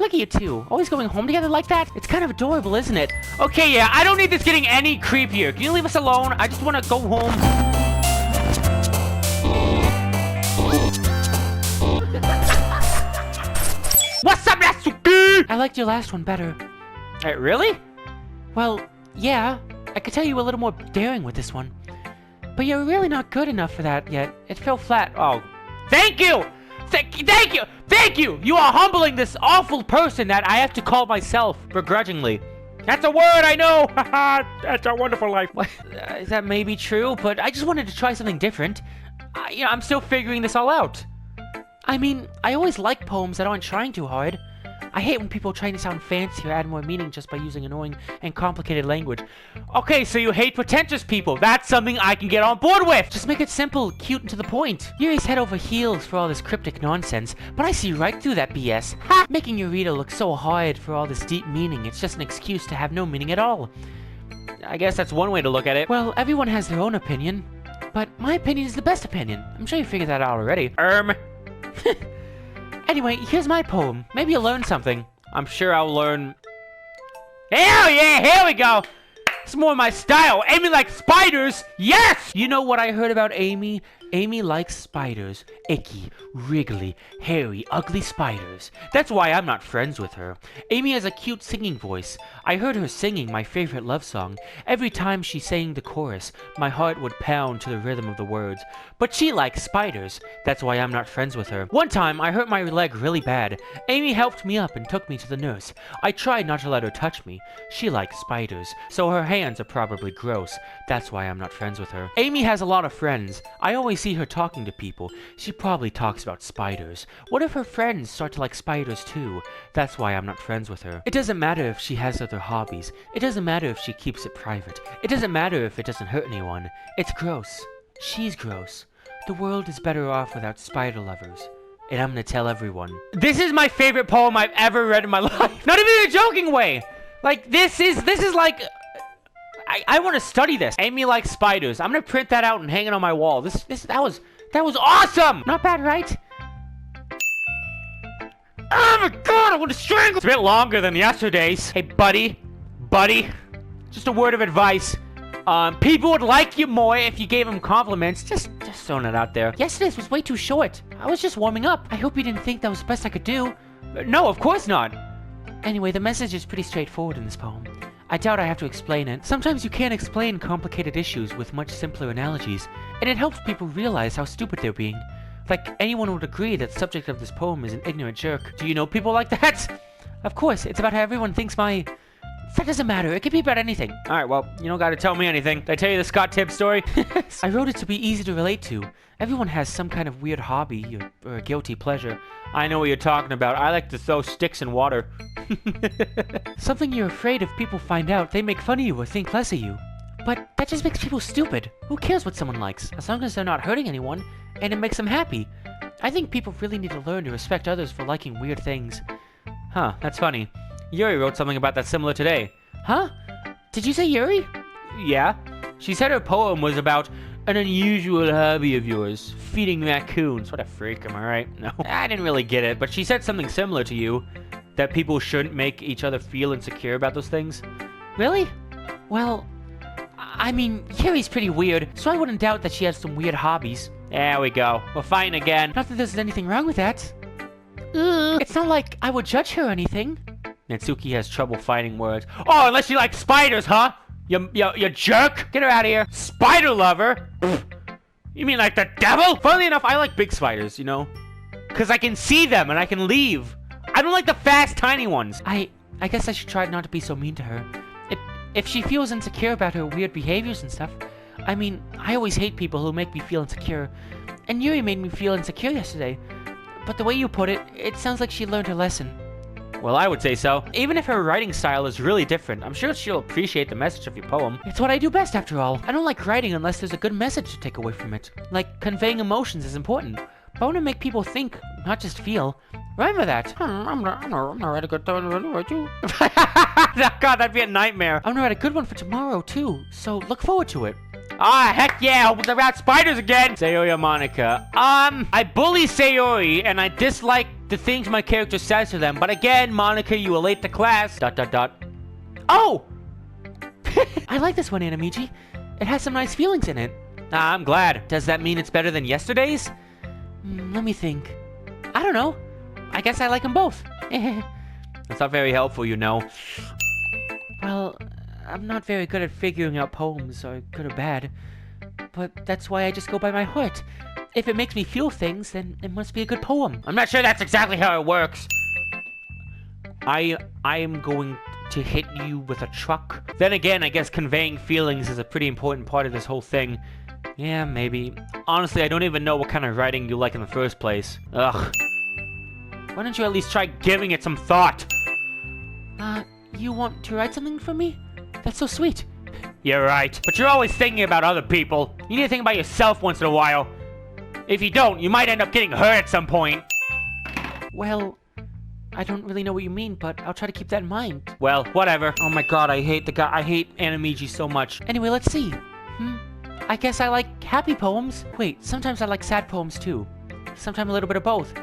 Look at you two, always going home together like that. It's kind of adorable, isn't it? Okay, yeah, I don't need this getting any creepier. Can you leave us alone? I just want to go home. What's up, Natsuki? I liked your last one better. Really? Well, yeah. I could tell you a little more daring with this one. But you're really not good enough for that yet. It fell flat. Oh, thank you! Thank you! Thank you! You are humbling this awful person that I have to call myself, begrudgingly. That's a word, I know! Haha, that's a wonderful life. That may be true, but I just wanted to try something different. I'm still figuring this all out. I mean, I always like poems that aren't trying too hard. I hate when people try to sound fancy or add more meaning just by using annoying and complicated language. Okay, so you hate pretentious people. That's something I can get on board with. Just make it simple, cute, and to the point. Yuri's head over heels for all this cryptic nonsense, but I see right through that BS. Ha! Making your reader look so hard for all this deep meaning, it's just an excuse to have no meaning at all. I guess that's one way to look at it. Well, everyone has their own opinion, but my opinion is the best opinion. I'm sure you figured that out already. Anyway, here's my poem. Maybe you'll learn something. I'm sure I'll learn... Hell yeah, here we go! It's more my style. Amy likes spiders! Yes! You know what I heard about Amy? Amy likes spiders. Icky, wriggly, hairy, ugly spiders. That's why I'm not friends with her. Amy has a cute singing voice. I heard her singing my favorite love song. Every time she sang the chorus, my heart would pound to the rhythm of the words. But she likes spiders. That's why I'm not friends with her. One time, I hurt my leg really bad. Amy helped me up and took me to the nurse. I tried not to let her touch me. She likes spiders, so her hands are probably gross. That's why I'm not friends with her. Amy has a lot of friends. I always see her talking to people. She probably talks about spiders. What if her friends start to like spiders too? That's why I'm not friends with her. It doesn't matter if she has other hobbies. It doesn't matter if she keeps it private. It doesn't matter if it doesn't hurt anyone. It's gross. She's gross. The world is better off without spider lovers. And I'm gonna tell everyone. This is my favorite poem I've ever read in my life. Not even in a joking way. Like, this is like... I want to study this. Amy likes spiders. I'm gonna print that out and hang it on my wall. That was awesome. Not bad, right? Oh my god, I want to strangle. It's a bit longer than yesterday's. Hey, buddy, just a word of advice. People would like you more if you gave them compliments. Just throwing it out there. Yesterday's was way too short. I was just warming up. I hope you didn't think that was the best I could do. No, of course not. Anyway, the message is pretty straightforward in this poem. I doubt I have to explain it. Sometimes you can't explain complicated issues with much simpler analogies, and it helps people realize how stupid they're being. Like, anyone would agree that the subject of this poem is an ignorant jerk. Do you know people like that? Of course, it's about how everyone thinks my... That doesn't matter, it could be about anything. Alright, well, you don't gotta tell me anything. Did I tell you the Scott Tibbs story? I wrote it to be easy to relate to. Everyone has some kind of weird hobby or a guilty pleasure. I know what you're talking about. I like to throw sticks in water. Something you're afraid if people find out, they make fun of you or think less of you. But that just makes people stupid. Who cares what someone likes, as long as they're not hurting anyone, and it makes them happy. I think people really need to learn to respect others for liking weird things. Huh, that's funny. Yuri wrote something about that similar today. Huh? Did you say Yuri? Yeah. She said her poem was about an unusual hobby of yours, feeding raccoons. What a freak, am I right? No, I didn't really get it, but she said something similar to you. That people shouldn't make each other feel insecure about those things. Really? Well, I mean, Yuri's pretty weird, so I wouldn't doubt that she has some weird hobbies. There we go. We're fighting again. Not that there's anything wrong with that. It's not like I would judge her or anything. Natsuki has trouble finding words. Oh, unless you like spiders, huh? You jerk! Get her out of here. Spider lover? You mean like the devil? Funnily enough, I like big spiders, you know? Because I can see them and I can leave. I don't like the fast, tiny ones. I guess I should try not to be so mean to her. If she feels insecure about her weird behaviors and stuff, I mean, I always hate people who make me feel insecure. And Yuri made me feel insecure yesterday. But the way you put it, it sounds like she learned her lesson. Well, I would say so. Even if her writing style is really different, I'm sure she'll appreciate the message of your poem. It's what I do best, after all. I don't like writing unless there's a good message to take away from it. Like, conveying emotions is important. But I want to make people think, not just feel. Remember that. I'm not write a good one, would you? God, that'd be a nightmare. I'm gonna write a good one for tomorrow, too. So, look forward to it. Ah, heck yeah, about spiders again! Sayori Monika. I bully Sayori, and I dislike the things my character says to them. But again, Monika, you were late to class. ... Oh! I like this one, Anamiji. It has some nice feelings in it. I'm glad. Does that mean it's better than yesterday's? Let me think. I don't know. I guess I like them both. That's not very helpful, you know. Well, I'm not very good at figuring out poems, or good or bad. But that's why I just go by my heart. If it makes me feel things, then it must be a good poem. I'm not sure that's exactly how it works. I am going to hit you with a truck. Then again, I guess conveying feelings is a pretty important part of this whole thing. Yeah, maybe. Honestly, I don't even know what kind of writing you like in the first place. Ugh. Why don't you at least try giving it some thought? You want to write something for me? That's so sweet. You're right. But you're always thinking about other people. You need to think about yourself once in a while. If you don't, you might end up getting hurt at some point. Well, I don't really know what you mean, but I'll try to keep that in mind. Well, whatever. Oh my god, I hate Anamiji so much. Anyway, let's see. I guess I like happy poems. Wait, sometimes I like sad poems too. Sometimes a little bit of both.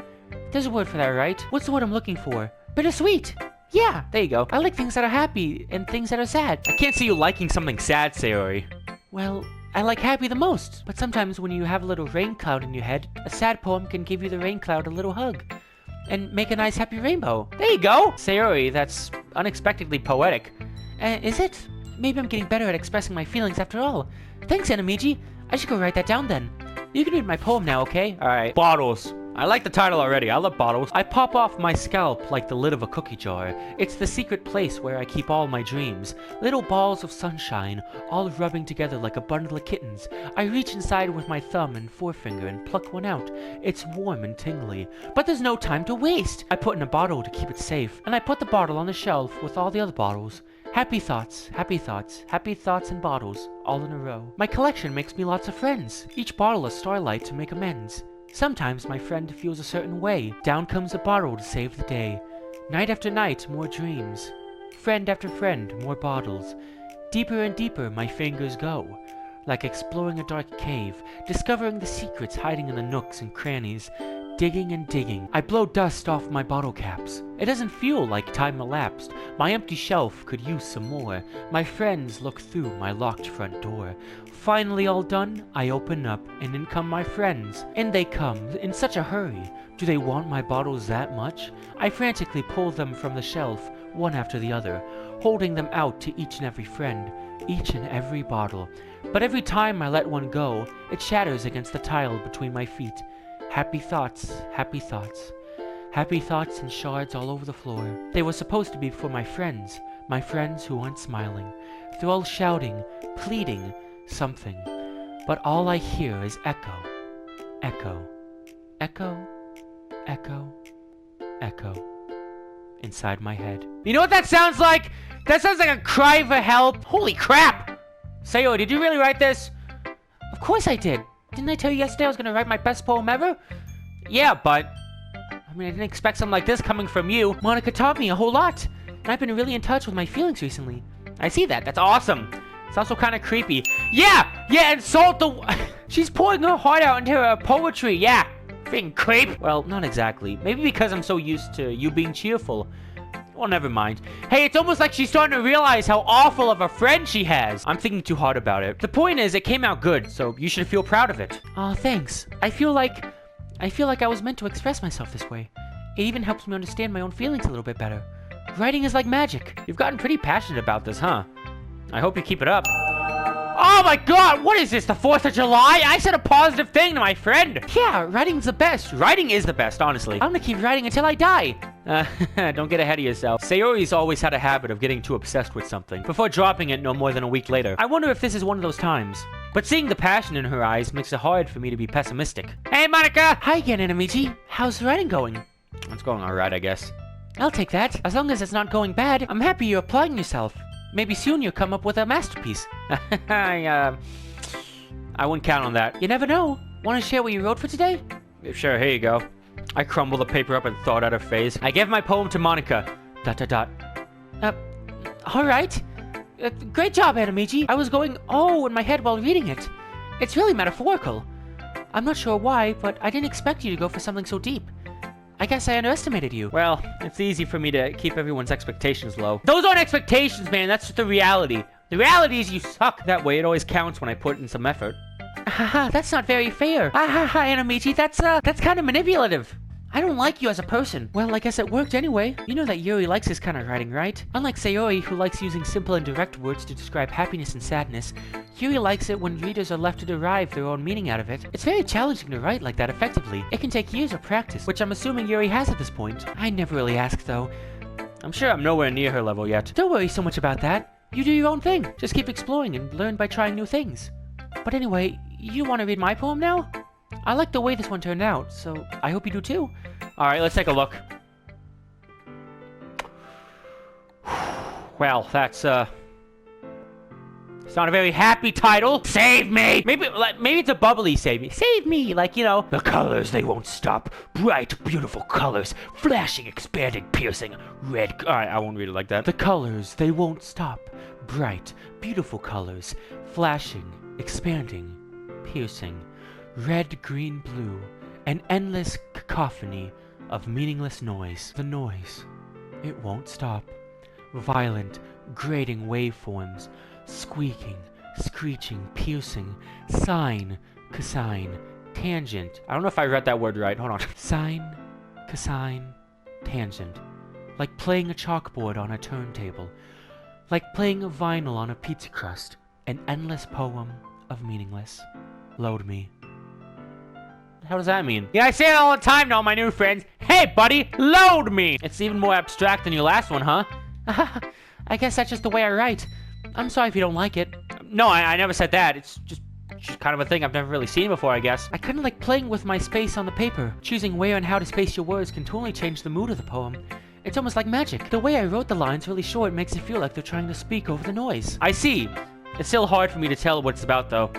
There's a word for that, right? What's the word I'm looking for? Bittersweet! Yeah, there you go. I like things that are happy and things that are sad. I can't see you liking something sad, Sayori. Well, I like happy the most. But sometimes when you have a little rain cloud in your head, a sad poem can give you the rain cloud a little hug. And make a nice happy rainbow. There you go! Sayori, that's unexpectedly poetic. Is it? Maybe I'm getting better at expressing my feelings after all. Thanks, Anamiji. I should go write that down then. You can read my poem now, okay? Alright. Bottles. I like the title already. I love bottles. I pop off my scalp like the lid of a cookie jar. It's the secret place where I keep all my dreams. Little balls of sunshine, all rubbing together like a bundle of kittens. I reach inside with my thumb and forefinger and pluck one out. It's warm and tingly. But there's no time to waste. I put in a bottle to keep it safe, and I put the bottle on the shelf with all the other bottles. Happy thoughts, happy thoughts, happy thoughts and bottles, all in a row. My collection makes me lots of friends. Each bottle a starlight to make amends. Sometimes my friend feels a certain way. Down comes a bottle to save the day. Night after night, more dreams. Friend after friend, more bottles. Deeper and deeper my fingers go. Like exploring a dark cave, discovering the secrets hiding in the nooks and crannies. Digging and digging. I blow dust off my bottle caps. It doesn't feel like time elapsed. My empty shelf could use some more. My friends look through my locked front door. Finally all done, I open up, and in come my friends. In they come, in such a hurry. Do they want my bottles that much? I frantically pull them from the shelf, one after the other, holding them out to each and every friend, each and every bottle. But every time I let one go, it shatters against the tile between my feet. Happy thoughts, happy thoughts. Happy thoughts in shards all over the floor. They were supposed to be for my friends who aren't smiling. They're all shouting, pleading, something. But all I hear is echo, echo, echo, echo, echo. Inside my head. You know what that sounds like? That sounds like a cry for help. Holy crap! Sayo, did you really write this? Of course I did. Didn't I tell you yesterday I was gonna write my best poem ever? Yeah, but I didn't expect something like this coming from you. Monika taught me a whole lot, and I've been really in touch with my feelings recently. I see that. That's awesome. It's also kind of creepy. Yeah, insult the... She's pouring her heart out into her poetry. Yeah, freaking creep. Well, not exactly. Maybe because I'm so used to you being cheerful. Well, never mind. Hey, it's almost like she's starting to realize how awful of a friend she has. I'm thinking too hard about it. The point is, it came out good, so you should feel proud of it. Aw, thanks. I feel like I was meant to express myself this way. It even helps me understand my own feelings a little bit better. Writing is like magic. You've gotten pretty passionate about this, huh? I hope you keep it up. Oh my god, what is this, the 4th of July? I said a positive thing to my friend. Yeah, writing's the best. Writing is the best, honestly. I'm gonna keep writing until I die. Don't get ahead of yourself. Sayori's always had a habit of getting too obsessed with something before dropping it no more than a week later. I wonder if this is one of those times. But seeing the passion in her eyes makes it hard for me to be pessimistic. Hey, Monika! Hi again, Anamiji. How's the writing going? It's going alright, I guess. I'll take that. As long as it's not going bad, I'm happy you're applying yourself. Maybe soon you'll come up with a masterpiece. I wouldn't count on that. You never know. Want to share what you wrote for today? Sure, here you go. I crumble the paper up and throw it at her face. I give my poem to Monika. ... Alright. Great job, Anamiji. I was going, oh, in my head while reading it. It's really metaphorical. I'm not sure why, but I didn't expect you to go for something so deep. I guess I underestimated you. Well, it's easy for me to keep everyone's expectations low. Those aren't expectations, man. That's just the reality. The reality is you suck. That way, it always counts when I put in some effort. Haha, that's not very fair. Haha, Anamichi, that's kind of manipulative. I don't like you as a person. Well, I guess it worked anyway. You know that Yuri likes this kind of writing, right? Unlike Sayori, who likes using simple and direct words to describe happiness and sadness, Yuri likes it when readers are left to derive their own meaning out of it. It's very challenging to write like that effectively. It can take years of practice, which I'm assuming Yuri has at this point. I never really asked, though. I'm sure I'm nowhere near her level yet. Don't worry so much about that. You do your own thing. Just keep exploring and learn by trying new things. But anyway, you want to read my poem now? I like the way this one turned out, so I hope you do too. Alright, let's take a look. Well, that's, it's not a very happy title. Save me! Maybe it's a bubbly save me. Save me! Like, you know. The colors, they won't stop. Bright, beautiful colors. Flashing, expanding, piercing. Red. Alright, I won't read it like that. The colors, they won't stop. Bright, beautiful colors. Flashing, expanding, piercing. Red, green, blue. An endless cacophony of meaningless noise. The noise, it won't stop. Violent, grating waveforms. Squeaking, screeching, piercing. Sine, cosine, tangent. I don't know if I read that word right. Hold on. Sine, cosine, tangent. Like playing a chalkboard on a turntable. Like playing a vinyl on a pizza crust. An endless poem of meaningless. Load me. How does that mean? Yeah, I say it all the time to all my new friends. Hey, buddy, load me! It's even more abstract than your last one, huh? I guess that's just the way I write. I'm sorry if you don't like it. No, I never said that. It's just kind of a thing I've never really seen before, I guess. I kind of like playing with my space on the paper. Choosing where and how to space your words can totally change the mood of the poem. It's almost like magic. The way I wrote the lines really short makes it feel like they're trying to speak over the noise. I see. It's still hard for me to tell what it's about, though.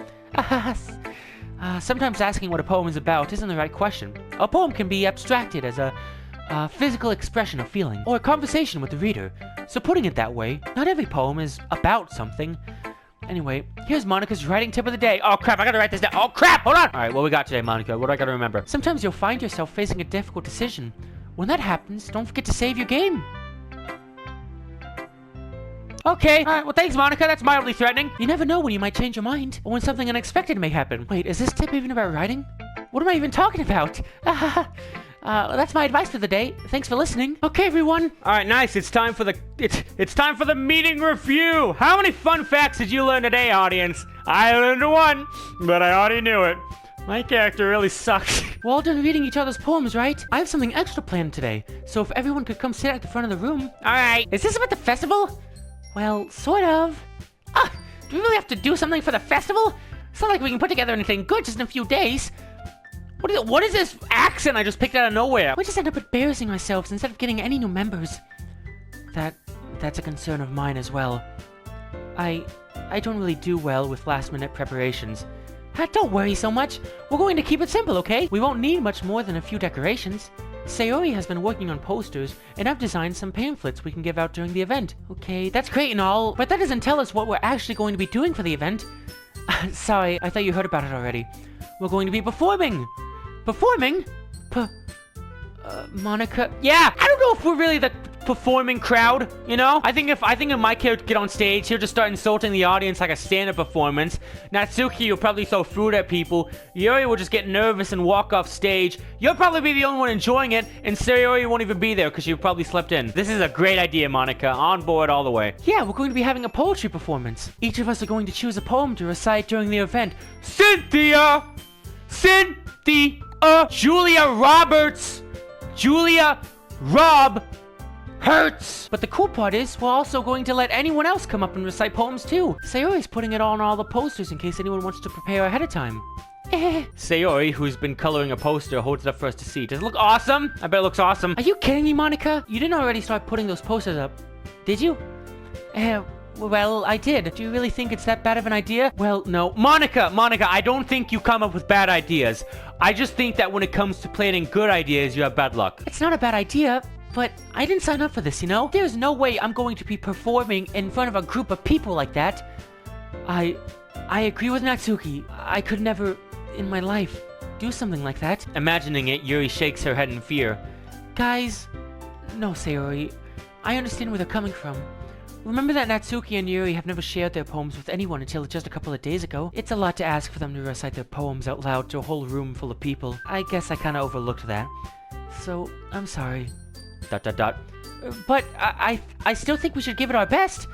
Sometimes asking what a poem is about isn't the right question. A poem can be abstracted as a physical expression of feeling, or a conversation with the reader. So putting it that way, not every poem is about something. Anyway, here's Monika's writing tip of the day. Oh crap, I gotta write this down. Oh crap, hold on! Alright, what we got today, Monika? What do I gotta remember? Sometimes you'll find yourself facing a difficult decision. When that happens, don't forget to save your game. Okay, alright, well thanks Monika, that's mildly threatening. You never know when you might change your mind, or when something unexpected may happen. Wait, is this tip even about writing? What am I even talking about? That's my advice for the day. Thanks for listening. Okay, everyone. Alright, nice. It's time for the meeting review. How many fun facts did you learn today, audience? I learned one, but I already knew it. My character really sucks. We're all done reading each other's poems, right? I have something extra planned today, so if everyone could come sit at the front of the room. Alright. Is this about the festival? Well, sort of. Do we really have to do something for the festival? It's not like we can put together anything good just in a few days. What is this accent I just picked out of nowhere? We just end up embarrassing ourselves instead of getting any new members. That's a concern of mine as well. I don't really do well with last-minute preparations. Don't worry so much. We're going to keep it simple, okay? We won't need much more than a few decorations. Sayori has been working on posters, and I've designed some pamphlets we can give out during the event. Okay, that's great and all, but that doesn't tell us what we're actually going to be doing for the event. Sorry, I thought you heard about it already. We're going to be performing. Performing? Monika? Yeah, I don't know if we're really the performing crowd, you know? I think if my character get on stage, he'll just start insulting the audience like a stand-up performance. Natsuki will probably throw food at people. Yuri will just get nervous and walk off stage. You'll probably be the only one enjoying it, and Sayori won't even be there because you probably slept in. This is a great idea, Monika. On board all the way. Yeah, we're going to be having a poetry performance. Each of us are going to choose a poem to recite during the event. Cynthia! Julia Roberts! Julia Rob Hurts! But the cool part is, we're also going to let anyone else come up and recite poems too. Sayori's putting it on all the posters in case anyone wants to prepare ahead of time. Sayori, who's been coloring a poster, holds it up for us to see. Does it look awesome? I bet it looks awesome. Are you kidding me, Monika? You didn't already start putting those posters up, did you? Well, I did. Do you really think it's that bad of an idea? Well, no. Monika, I don't think you come up with bad ideas. I just think that when it comes to planning good ideas, you have bad luck. It's not a bad idea, but I didn't sign up for this, you know? There's no way I'm going to be performing in front of a group of people like that. I agree with Natsuki. I could never, in my life, do something like that. Imagining it, Yuri shakes her head in fear. Guys, no, Sayori. I understand where they're coming from. Remember that Natsuki and Yuri have never shared their poems with anyone until just a couple of days ago? It's a lot to ask for them to recite their poems out loud to a whole room full of people. I guess I kinda overlooked that. So, I'm sorry. ... But I still think we should give it our best.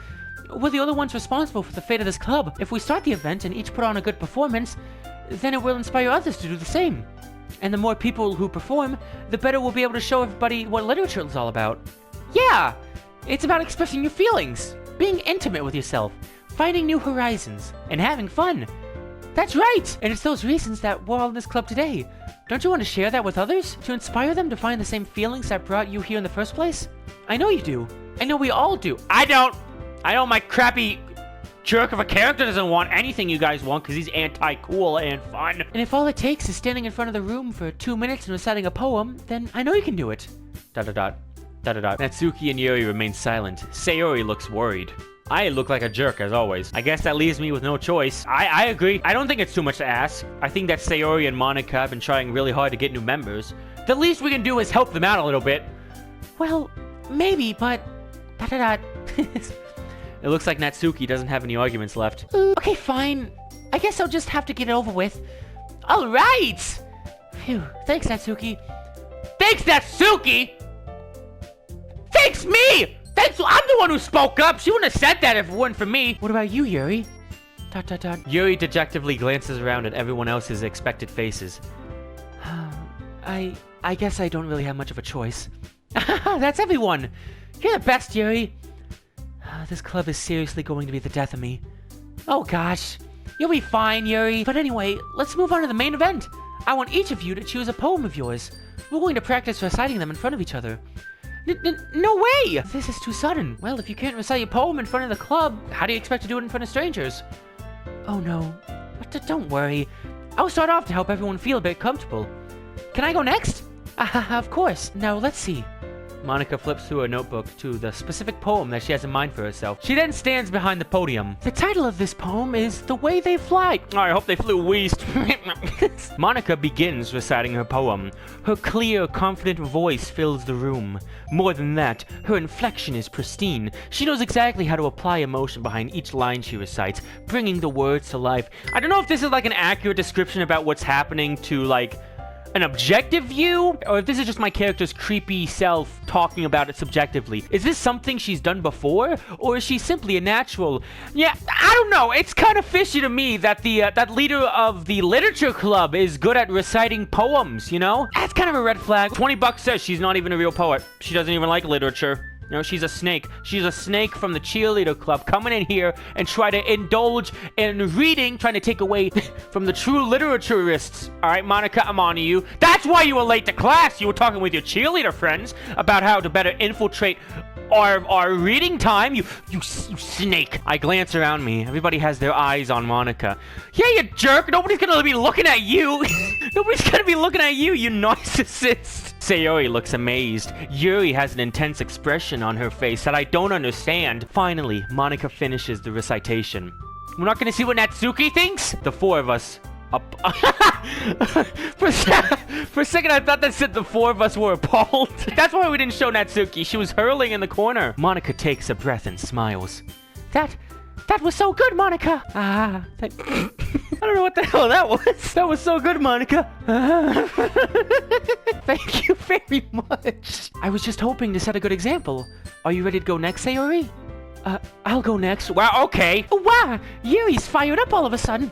We're the only ones responsible for the fate of this club. If we start the event and each put on a good performance, then it will inspire others to do the same. And the more people who perform, the better we'll be able to show everybody what literature is all about. Yeah! It's about expressing your feelings, being intimate with yourself, finding new horizons, and having fun. That's right! And it's those reasons that we're all in this club today. Don't you want to share that with others? To inspire them to find the same feelings that brought you here in the first place? I know you do. I know we all do. I don't! I know my crappy jerk of a character doesn't want anything you guys want because he's anti-cool and fun. And if all it takes is standing in front of the room for 2 minutes and reciting a poem, then I know you can do it. ... Natsuki and Yuri remain silent. Sayori looks worried. I look like a jerk, as always. I guess that leaves me with no choice. I agree. I don't think it's too much to ask. I think that Sayori and Monika have been trying really hard to get new members. The least we can do is help them out a little bit. Well, maybe, but... It looks like Natsuki doesn't have any arguments left. Okay, fine. I guess I'll just have to get it over with. All right! Phew. Thanks, Natsuki. Thanks, Natsuki! Thanks me! Thanks, I'm the one who spoke up. She wouldn't have said that if it weren't for me. What about you, Yuri? ... Yuri dejectedly glances around at everyone else's expected faces. I guess I don't really have much of a choice. That's everyone. You're the best, Yuri. This club is seriously going to be the death of me. Oh gosh. You'll be fine, Yuri. But anyway, let's move on to the main event. I want each of you to choose a poem of yours. We're going to practice reciting them in front of each other. No way! This is too sudden. Well, if you can't recite your poem in front of the club, how do you expect to do it in front of strangers? Oh no. But don't worry. I'll start off to help everyone feel a bit comfortable. Can I go next? Of course. Now, let's see. Monika flips through her notebook to the specific poem that she has in mind for herself. She then stands behind the podium. The title of this poem is The Way They Fly. Oh, I hope they flew west. Monika begins reciting her poem. Her clear, confident voice fills the room. More than that, her inflection is pristine. She knows exactly how to apply emotion behind each line she recites, bringing the words to life. I don't know if this is like an accurate description about what's happening to like an objective view, or if this is just my character's creepy self talking about it subjectively. Is this something she's done before, or is she simply a natural? Yeah, I don't know. It's kind of fishy to me that the that leader of the literature club is good at reciting poems, you know? That's kind of a red flag. 20 bucks says she's not even a real poet. She doesn't even like literature. You know, she's a snake. She's a snake from the cheerleader club coming in here and try to indulge in reading, trying to take away from the true literaturists. All right, Monika, I'm on to you. That's why you were late to class. You were talking with your cheerleader friends about how to better infiltrate our reading time. You snake. I glance around me. Everybody has their eyes on Monika. Yeah, you jerk. Nobody's gonna be looking at you. Nobody's gonna be looking at you, you narcissist. Sayori looks amazed. Yuri has an intense expression on her face that I don't understand. Finally, Monika finishes the recitation. We're not gonna see what Natsuki thinks? The four of us for a second I thought that said the four of us were appalled. That's why we didn't show Natsuki. She was hurling in the corner. Monika takes a breath and smiles. That was so good, Monika. I don't know what the hell that was. That was so good, Monika. Thank you very much. I was just hoping to set a good example. Are you ready to go next, Sayori? I'll go next. Wow, okay. Oh, wow, Yuri's fired up all of a sudden.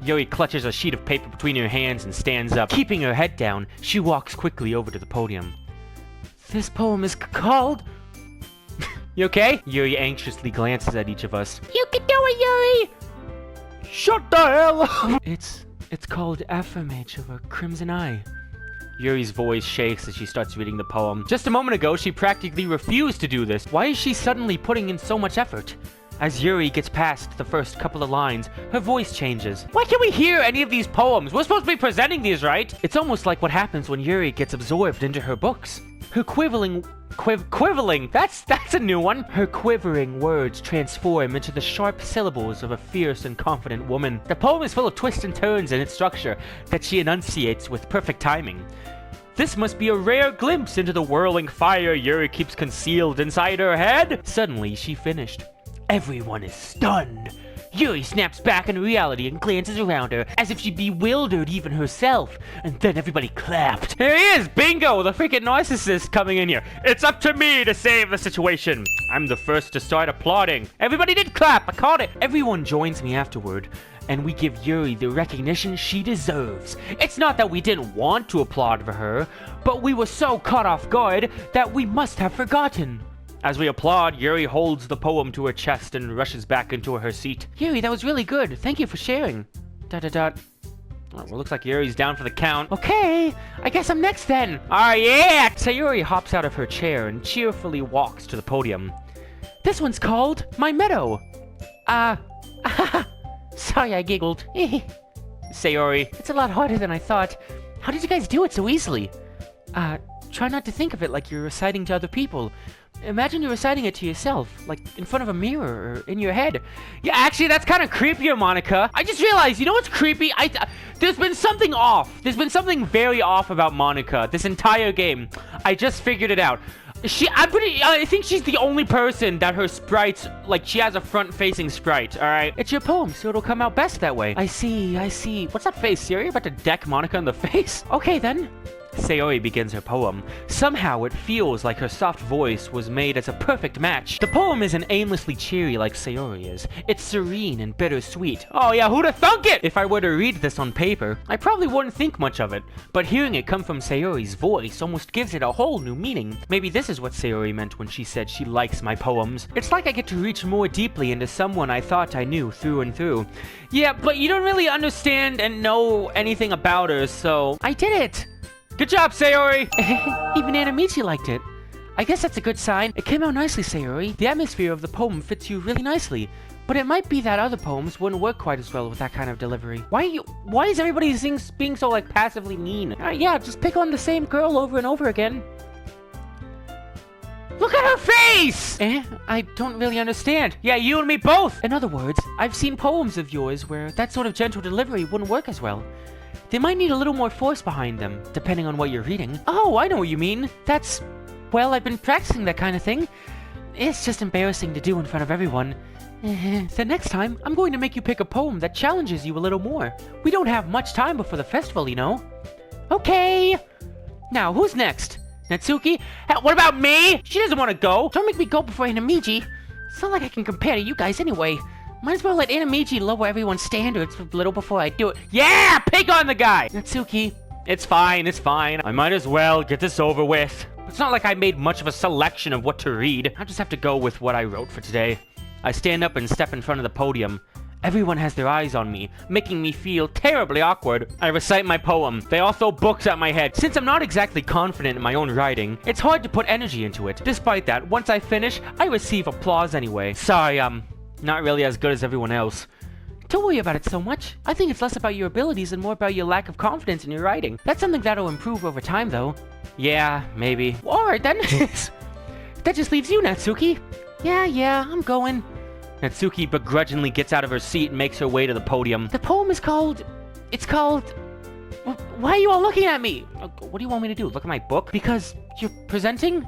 Yuri clutches a sheet of paper between her hands and stands up. Keeping her head down, she walks quickly over to the podium. This poem is called... You okay? Yuri anxiously glances at each of us. You can do it, Yuri! Shut the hell up! It's called Affirmage of a Crimson Eye. Yuri's voice shakes as she starts reading the poem. Just a moment ago, she practically refused to do this. Why is she suddenly putting in so much effort? As Yuri gets past the first couple of lines, her voice changes. Why can't we hear any of these poems? We're supposed to be presenting these, right? It's almost like what happens when Yuri gets absorbed into her books. Her quivering, that's a new one. Her quivering words transform into the sharp syllables of a fierce and confident woman. The poem is full of twists and turns in its structure that she enunciates with perfect timing. This must be a rare glimpse into the whirling fire Yuri keeps concealed inside her head. Suddenly, she finished. Everyone is stunned. Yuri snaps back into reality and glances around her, as if she bewildered even herself. And then everybody clapped. Here he is! Bingo! The freaking narcissist coming in here. It's up to me to save the situation. I'm the first to start applauding. Everybody did clap. I caught it. Everyone joins me afterward, and we give Yuri the recognition she deserves. It's not that we didn't want to applaud for her, but we were so caught off guard that we must have forgotten. As we applaud, Yuri holds the poem to her chest and rushes back into her seat. Yuri, that was really good. Thank you for sharing. ... Oh, well, looks like Yuri's down for the count. Okay, I guess I'm next then. Yeah! Sayuri hops out of her chair and cheerfully walks to the podium. This one's called My Meadow. Sorry, I giggled. Sayori, it's a lot harder than I thought. How did you guys do it so easily? Try not to think of it like you're reciting to other people. Imagine you're reciting it to yourself, like in front of a mirror or in your head. Yeah, actually, that's kind of creepier, Monika. I just realized, you know what's creepy? There's been something off. There's been something very off about Monika this entire game. I just figured it out. I think she's the only person that her sprites, like, she has a front-facing sprite, alright? It's your poem, so it'll come out best that way. I see. What's that face, Siri? About to deck Monika in the face? Okay, then. Sayori begins her poem. Somehow it feels like her soft voice was made as a perfect match. The poem isn't aimlessly cheery like Sayori is. It's serene and bittersweet. Oh yeah, who'da thunk it? If I were to read this on paper, I probably wouldn't think much of it. But hearing it come from Sayori's voice almost gives it a whole new meaning. Maybe this is what Sayori meant when she said she likes my poems. It's like I get to reach more deeply into someone I thought I knew through and through. Yeah, but you don't really understand and know anything about her, so I did it! Good job, Sayori! Even Anamichi liked it. I guess that's a good sign. It came out nicely, Sayori. The atmosphere of the poem fits you really nicely. But it might be that other poems wouldn't work quite as well with that kind of delivery. Why is everybody being so, like, passively mean? Yeah, just pick on the same girl over and over again. Look at her face! I don't really understand. Yeah, you and me both! In other words, I've seen poems of yours where that sort of gentle delivery wouldn't work as well. They might need a little more force behind them, depending on what you're reading. Oh, I know what you mean. Well, I've been practicing that kind of thing. It's just embarrassing to do in front of everyone. The next time, I'm going to make you pick a poem that challenges you a little more. We don't have much time before the festival, you know. Okay. Now, who's next? Natsuki? What about me? She doesn't want to go. Don't make me go before Anamichi. It's not like I can compare to you guys anyway. Might as well let Anamichi lower everyone's standards a little before I do it. Yeah! Pick on the guy! Natsuki. It's fine. I might as well get this over with. It's not like I made much of a selection of what to read. I just have to go with what I wrote for today. I stand up and step in front of the podium. Everyone has their eyes on me, making me feel terribly awkward. I recite my poem. They all throw books at my head. Since I'm not exactly confident in my own writing, it's hard to put energy into it. Despite that, once I finish, I receive applause anyway. Sorry, not really as good as everyone else. Don't worry about it so much. I think it's less about your abilities and more about your lack of confidence in your writing. That's something that'll improve over time, though. Yeah, maybe. Alright then. That just leaves you, Natsuki. Yeah, I'm going. Natsuki begrudgingly gets out of her seat and makes her way to the podium. The poem is called... Why are you all looking at me? What do you want me to do? Look at my book? Because you're presenting?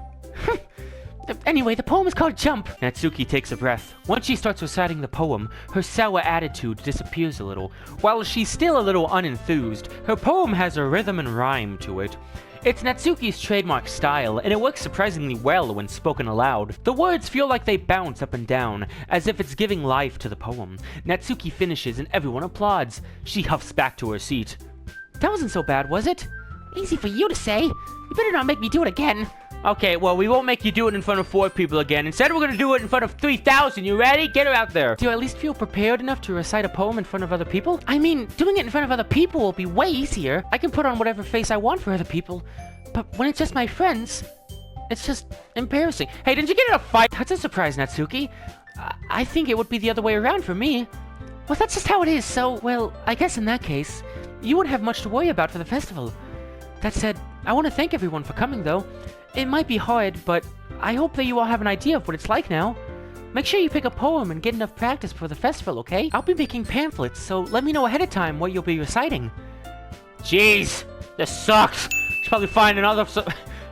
Anyway, the poem is called Jump. Natsuki takes a breath. Once she starts reciting the poem, her sour attitude disappears a little. While she's still a little unenthused, her poem has a rhythm and rhyme to it. It's Natsuki's trademark style, and it works surprisingly well when spoken aloud. The words feel like they bounce up and down, as if it's giving life to the poem. Natsuki finishes and everyone applauds. She huffs back to her seat. That wasn't so bad, was it? Easy for you to say. You better not make me do it again. Okay, well, we won't make you do it in front of 4 people again. Instead, we're gonna do it in front of 3,000. You ready? Get her out there. Do you at least feel prepared enough to recite a poem in front of other people? I mean, doing it in front of other people will be way easier. I can put on whatever face I want for other people. But when it's just my friends, it's just embarrassing. Hey, didn't you get in a fight? That's a surprise, Natsuki. I think it would be the other way around for me. Well, that's just how it is, so, well, I guess in that case, you wouldn't have much to worry about for the festival. That said, I want to thank everyone for coming, though. It might be hard, but I hope that you all have an idea of what it's like now. Make sure you pick a poem and get enough practice for the festival, okay? I'll be making pamphlets, so let me know ahead of time what you'll be reciting. Jeez, this sucks. Should probably find another...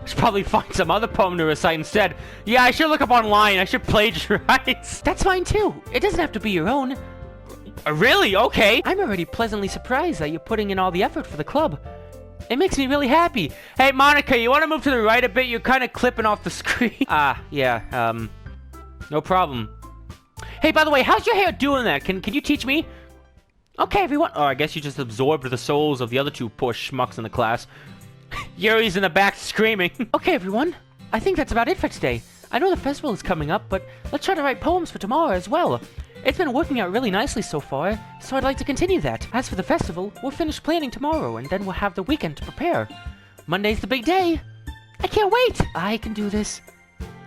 should probably find some other poem to recite instead. Yeah, I should look up online. I should plagiarize. That's fine too. It doesn't have to be your own. Really? Okay. I'm already pleasantly surprised that you're putting in all the effort for the club. It makes me really happy. Hey, Monika, you want to move to the right a bit? You're kind of clipping off the screen. Yeah, no problem. Hey, by the way, how's your hair doing that? Can you teach me? Okay, everyone. Oh, I guess you just absorbed the souls of the other two poor schmucks in the class. Yuri's in the back screaming. Okay, everyone. I think that's about it for today. I know the festival is coming up, but let's try to write poems for tomorrow as well. It's been working out really nicely so far, so I'd like to continue that. As for the festival, we'll finish planning tomorrow, and then we'll have the weekend to prepare. Monday's the big day. I can't wait. I can do this.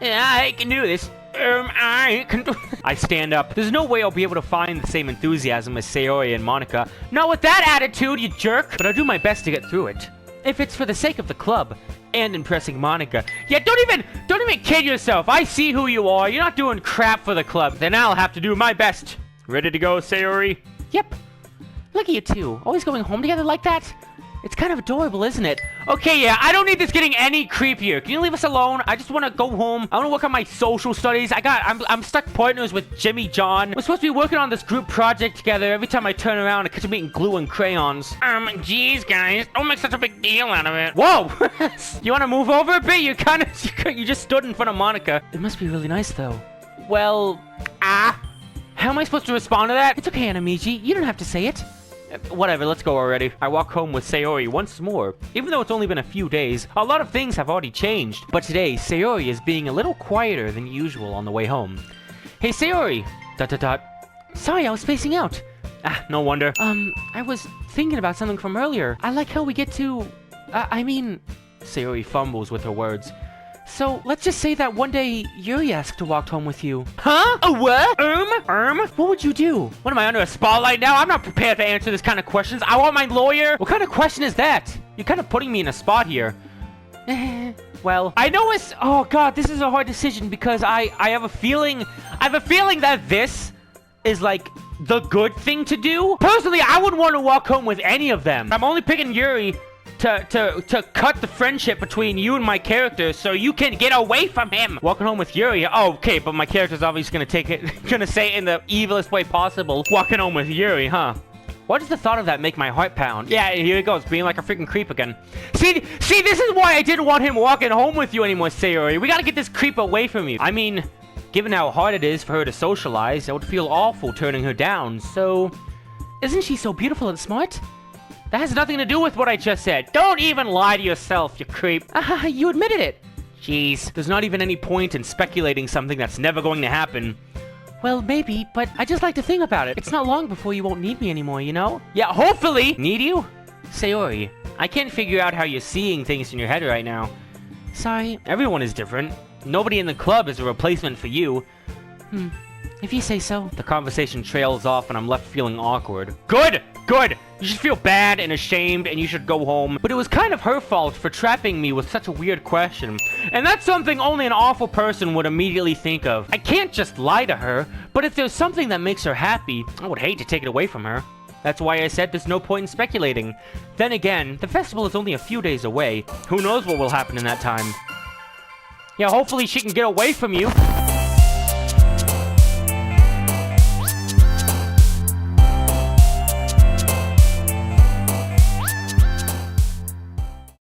I can do this. I can do I stand up. There's no way I'll be able to find the same enthusiasm as Sayori and Monika. Not with that attitude, you jerk! But I'll do my best to get through it. If it's for the sake of the club and impressing Monika. Yeah, don't even kid yourself. I see who you are. You're not doing crap for the club. Then I'll have to do my best. Ready to go, Sayori? Yep. Look at you two. Always going home together like that? It's kind of adorable, isn't it? Okay, yeah, I don't need this getting any creepier. Can you leave us alone? I just want to go home. I want to work on my social studies. I'm stuck partners with Jimmy John. We're supposed to be working on this group project together. Every time I turn around, I catch him eating glue and crayons. Geez, guys, don't make such a big deal out of it. Whoa! You want to move over a bit? You just stood in front of Monika. It must be really nice, though. Well, how am I supposed to respond to that? It's okay, Anamiji. You don't have to say it. Whatever, let's go already. I walk home with Sayori once more. Even though it's only been a few days, a lot of things have already changed. But today, Sayori is being a little quieter than usual on the way home. Hey, Sayori! ... Sorry, I was spacing out. No wonder. I was thinking about something from earlier. I like how we get to... Sayori fumbles with her words. So, let's just say that one day, Yuri asked to walk home with you. Huh? A what? What would you do? What, am I under a spotlight now? I'm not prepared to answer this kind of questions. I want my lawyer. What kind of question is that? You're kind of putting me in a spot here. Well, I know it's... Oh, God, this is a hard decision because I have a feeling... that this is, like, the good thing to do. Personally, I wouldn't want to walk home with any of them. I'm only picking Yuri... To cut the friendship between you and my character so you can get away from him. Walking home with Yuri. Oh, okay, but my character's obviously gonna say it in the evilest way possible. Walking home with Yuri, huh? Why does the thought of that make my heart pound? Yeah, here he goes, being like a freaking creep again. See, this is why I didn't want him walking home with you anymore, Sayori. We gotta get this creep away from you. I mean, given how hard it is for her to socialize, I would feel awful turning her down, so... Isn't she so beautiful and smart? That has nothing to do with what I just said. Don't even lie to yourself, you creep. You admitted it. Jeez, there's not even any point in speculating something that's never going to happen. Well, maybe, but I just like to think about it. It's not long before you won't need me anymore, you know? Yeah, hopefully. Need you? Sayori, I can't figure out how you're seeing things in your head right now. Sorry. Everyone is different. Nobody in the club is a replacement for you. If you say so. The conversation trails off and I'm left feeling awkward. Good! You should feel bad and ashamed and you should go home. But it was kind of her fault for trapping me with such a weird question. And that's something only an awful person would immediately think of. I can't just lie to her, but if there's something that makes her happy, I would hate to take it away from her. That's why I said there's no point in speculating. Then again, the festival is only a few days away. Who knows what will happen in that time? Yeah, hopefully she can get away from you.